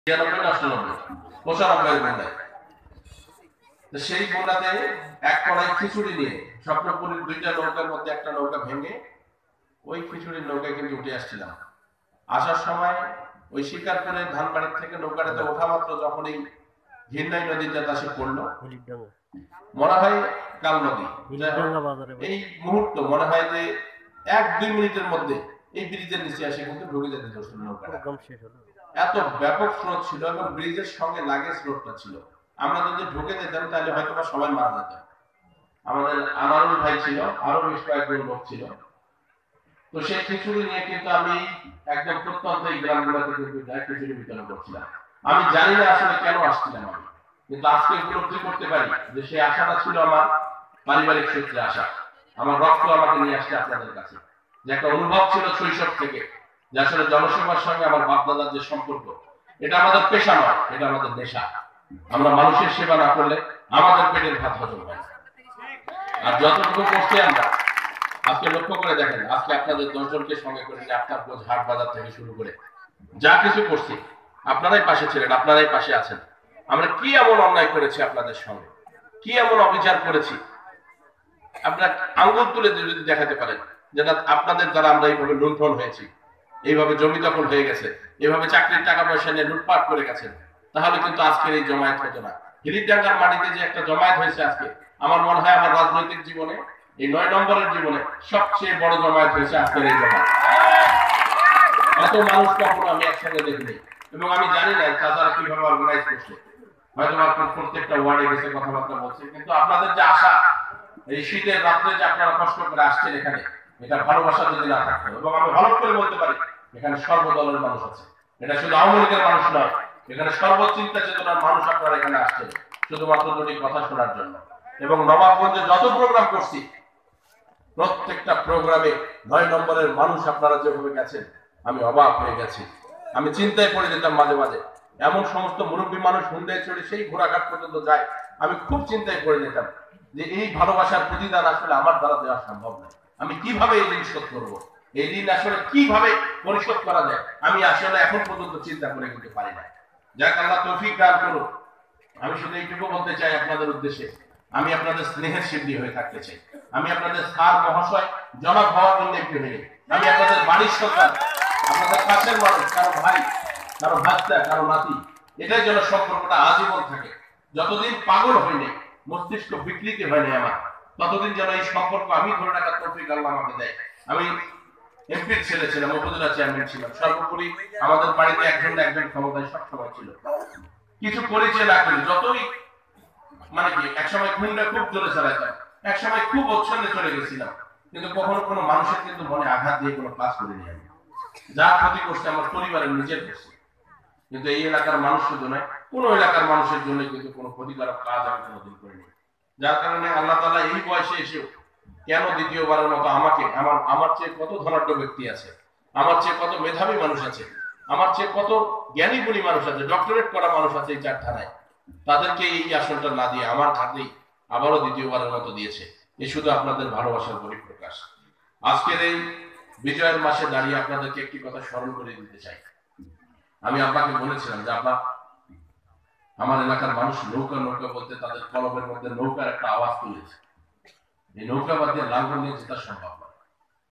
সেই বন্যাতে এক কড়াই খিচুড়ি নিয়ে স্বপ্নপুরীর দুইটা নৌকার মধ্যে একটা নৌকা ভেঙে ওই খিচুড়ির নৌকায় কিন্তু উঠে আসছিলাম। আসার সময় ওই শিকারপুরের ধানবাড়ির থেকে নৌকাটাতে ওঠা মাত্র যখন এই ঘিন্নাই নদীতে তাসে পড়লো, মনে হয় কাল নদী, এই মুহূর্ত মনে হয় যে 1-2 মিনিটের মধ্যে এই ব্রিজের নিচে এসে কিন্তু ঢুকে যেতে ধরছিল নৌকাটা। এত ব্যাপক স্রোত ছিল এবং ব্রিজের সঙ্গে লাগে স্রোতটা ছিল। আমরা যদি ঢুকে যেতাম তাহলে হয়তো বা সবাই মারা যেতাম। আমাদের আনারুল ভাই ছিল, আরো বেশ কয়েকজন লোক ছিল। তো সেই খিচুড়ি নিয়ে কিন্তু আমি একদম প্রত্যন্ত এই গ্রামগুলোতে কিন্তু খিচুড়ি বিতরণ করছিলাম। আমি জানি না আসলে কেন আসছিলাম আমি, কিন্তু আজকে উপলব্ধি করতে পারি যে সেই আশাটা ছিল আমার পারিবারিক সূত্রে আসা। আমার রক্ত আমাকে নিয়ে আসছে আপনাদের কাছে, যে একটা অনুভব ছিল শৈশব থেকে যে আসলে জনসেবার সঙ্গে আমার বাপ দাদার যে সম্পর্ক, এটা আমাদের পেশা নয়, এটা আমাদের নেশা। আমরা মানুষের সেবা না করলে আমাদের পেটের ভাত হজম হয় না। আর যতটুকু করছি আমরা আজকে লক্ষ্য করে দেখেন, আজকে আপনাদের 10 জনকে সঙ্গে করে নিয়ে আপনার খোঁজ হাট বাজার থেকে শুরু করে যা কিছু করছি, আপনারাই পাশে ছিলেন, আপনারাই পাশে আছেন। আমরা কি এমন অন্যায় করেছি আপনাদের সঙ্গে, কি এমন অবিচার করেছি, আপনার আঙ্গুল তুলে যদি দেখাতে পারেন যেটা আপনাদের দ্বারা আমরা এইভাবে লুণ্ঠন হয়েছি, এইভাবে জমি দখল হয়ে গেছে, এইভাবে চাকরির টাকা পয়সা নিয়ে লুটপাট করে গেছেন, তাহলে কিন্তু আজকের এই জমায়েত হতো না। হিলিডাঙ্গার মাটিতে যে একটা জমায়েত হয়েছে আজকে, আমার মনে হয় আমার রাজনৈতিক জীবনে এই 9 নম্বরের জীবনে সবচেয়ে বড় জমায়েত হয়েছে আজকের এই জমায়েত। এত মানুষ কখনো আমি একসঙ্গে দেখিনি, এবং আমি জানি না তারা কিভাবে অর্গানাইজ করছে। হয়তো আপনার প্রত্যেকটা ওয়ার্ডে গেছে কথাবার্তা বলছে, কিন্তু আপনাদের যে আশা, এই শীতের রাত্রে যে আপনারা কষ্ট করে আসছেন এখানে, এটা ভালোবাসা যদি না থাকতো, এবং আমি ভালো করে বলতে পারি এখানে সর্বদলের মানুষ আছে, এটা শুধু আওয়ামী লীগের মানুষ নয়, এখানে সর্বচিন্তা চেতনার মানুষ আপনারা এখানে আসছেন শুধুমাত্র দুটি কথা শোনার জন্য। এবং নবাবগঞ্জে যত প্রোগ্রাম করছি প্রত্যেকটা প্রোগ্রামে 9 নম্বরের মানুষ আপনারা যেভাবে গেছেন আমি অবাক হয়ে গেছি। আমি চিন্তায় পড়ে যেতাম মাঝে মাঝে, এমন সমস্ত মুরব্বী মানুষ হুন্ডায় চড়ে সেই ঘোড়াঘাট পর্যন্ত যায়, আমি খুব চিন্তায় পড়ে যেতাম যে এই ভালোবাসার প্রতিদান আসলে আমার দ্বারা দেওয়া সম্ভব নয়। আমি কিভাবে এই ঋণ শোধ করবো, এই ঋণ আসলে কিভাবে পরিশোধ করা যায়, আমি আসলে এখন পর্যন্ত চিন্তা করে কিন্তু পারি না। যাক, আল্লাহ তৌফিক দান করুন। আমি শুধু এইটুকু বলতে চাই আপনাদের উদ্দেশ্যে, আমি আপনাদের স্নেহের সিদ্ধি হয়ে থাকতে চাই। আমি আপনাদের স্যার মহাশয় জনাব হওয়ার জন্য একটু হয়ে, আমি আপনাদের বাড়ির সন্তান, আপনাদের কাছের মানুষ, কারো ভাই, কারো ভাস্তা, কারো নাতি, এটাই যেন সম্পর্কটা আজীবন থাকে। যতদিন পাগল হয়নি, মস্তিষ্ক বিকৃতি হয়নি আমার, ততদিন যেন এই সম্পর্ক আমি ধরে রাখার তৌফিক আল্লাহ আমাকে দেয়। আমি এমপির ছেলে ছিলাম, উপজেলা চেয়ারম্যান ছিলাম, সর্বোপরি আমাদের বাড়িতে একজন না একজন ক্ষমতায় সবসময় ছিল। কিছু করেছে না করি, যতই মানে কি একসময় খুনটা খুব জোরে চালাইতাম, একসময় খুব উচ্ছন্নে চলে গেছিলাম, কিন্তু কখনো কোনো মানুষের কিন্তু মনে আঘাত দিয়ে কোনো কাজ করিনি। আমি যা ক্ষতি করছে আমার পরিবারের নিজের করছে, কিন্তু এই এলাকার মানুষ শুধু নয়, কোনো এলাকার মানুষের জন্য কিন্তু কোনো ক্ষতিকারক কাজ আমি কোনোদিন করিনি। যার কারণে আল্লাহ তাআলা এই বয়সে এসেও কেন দ্বিতীয়বারের মতো আমাকে, আমার চেয়ে কত ধনাঢ্য ব্যক্তি আছে, আমার চেয়ে কত মেধাবী মানুষ আছে, আমার চেয়ে কত জ্ঞানী গুণী মানুষ আছে, ডক্টরেট করা মানুষ আছে এই 4 থানায়, তাদেরকে এই আসনটা না দিয়ে আমার হাতেই আবারও দ্বিতীয়বারের মতো দিয়েছে। এই শুধু আপনাদের ভালোবাসার পরিপ্রকাশ। আজকের এই বিজয়ের মাসে দাঁড়িয়ে আপনাদেরকে একটি কথা স্মরণ করে দিতে চাই। আমি আপনাকে বলেছিলাম যে আব্বা, আমার এলাকার মানুষ নৌকা নৌকা বলতে তাদের কলমের মধ্যে নৌকার একটা আওয়াজ তুলেছে, এই নৌকা বাদ দিয়ে লাঙ্গল নিয়ে যেটা সম্ভব না।